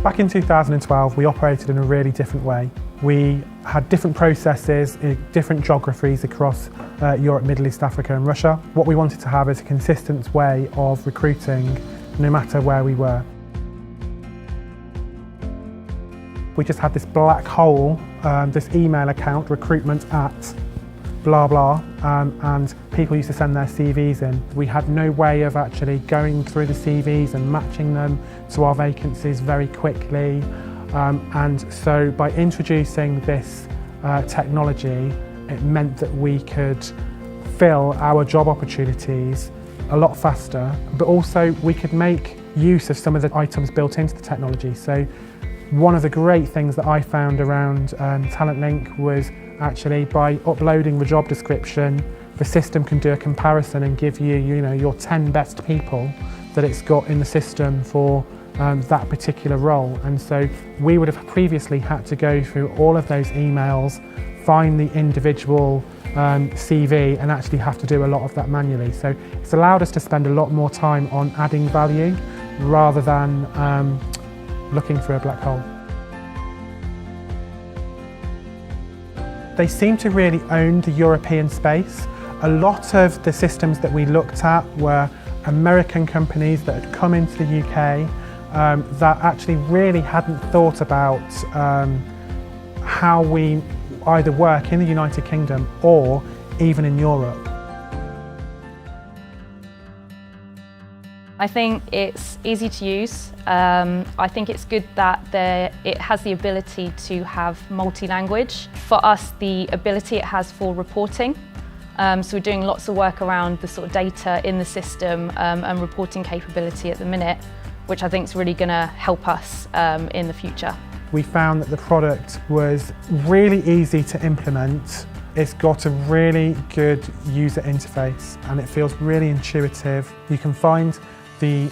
Back in 2012, we operated in a really different way. We had different processes in different geographies across Europe, Middle East, Africa and Russia. What we wanted to have is a consistent way of recruiting no matter where we were. We just had this black hole, this email account, recruitment at blah blah, and people used to send their CVs in. We had no way of actually going through the CVs and matching them to our vacancies very quickly. And so by introducing this technology, it meant that we could fill our job opportunities a lot faster, but also we could make use of some of the items built into the technology. So one of the great things that I found around TalentLink was actually by uploading the job description, the system can do a comparison and give you, your 10 best people that it's got in the system for that particular role. And so we would have previously had to go through all of those emails, find the individual CV and actually have to do a lot of that manually. So it's allowed us to spend a lot more time on adding value rather than looking through a black hole. They seem to really own the European space. A lot of the systems that we looked at were American companies that had come into the UK that actually really hadn't thought about how we either work in the United Kingdom or even in Europe. I think it's easy to use. I think it's good that it has the ability to have multi-language. For us, the ability it has for reporting. So we're doing lots of work around the sort of data in the system and reporting capability at the minute, which I think is really going to help us in the future. We found that the product was really easy to implement. It's got a really good user interface and it feels really intuitive. You can find the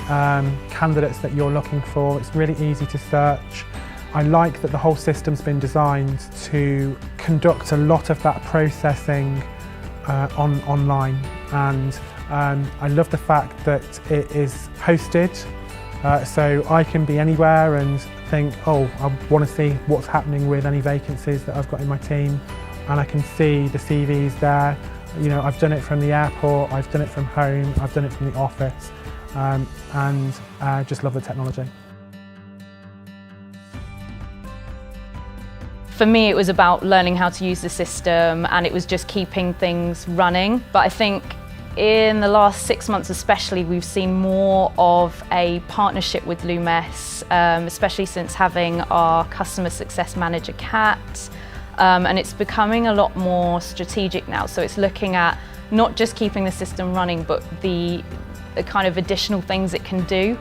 candidates that you're looking for. It's really easy to search. I like that the whole system's been designed to conduct a lot of that processing online, and I love the fact that it is hosted, so I can be anywhere and think, oh, I want to see what's happening with any vacancies that I've got in my team, and I can see the CVs there. I've done it from the airport, I've done it from home, I've done it from the office. And just love the technology. For me, it was about learning how to use the system, and it was just keeping things running. But I think in the last 6 months especially, we've seen more of a partnership with Loomis, especially since having our customer success manager, Kat, and it's becoming a lot more strategic now. So it's looking at not just keeping the system running, but the kind of additional things it can do.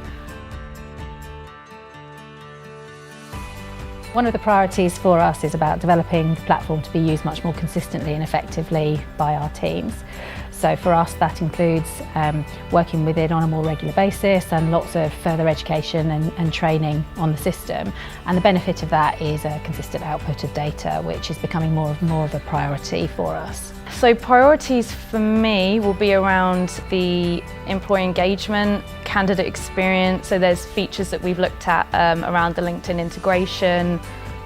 One of the priorities for us is about developing the platform to be used much more consistently and effectively by our teams. So for us that includes working with it on a more regular basis and lots of further education and training on the system. And the benefit of that is a consistent output of data, which is becoming more of a priority for us. So priorities for me will be around the employee engagement, candidate experience. So there's features that we've looked at around the LinkedIn integration.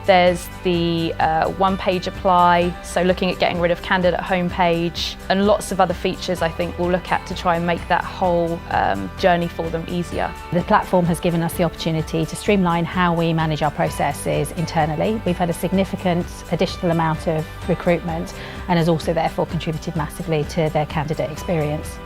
There's the one-page apply, so looking at getting rid of candidate homepage, and lots of other features I think we'll look at to try and make that whole journey for them easier. The platform has given us the opportunity to streamline how we manage our processes internally. We've had a significant additional amount of recruitment and has also therefore contributed massively to their candidate experience.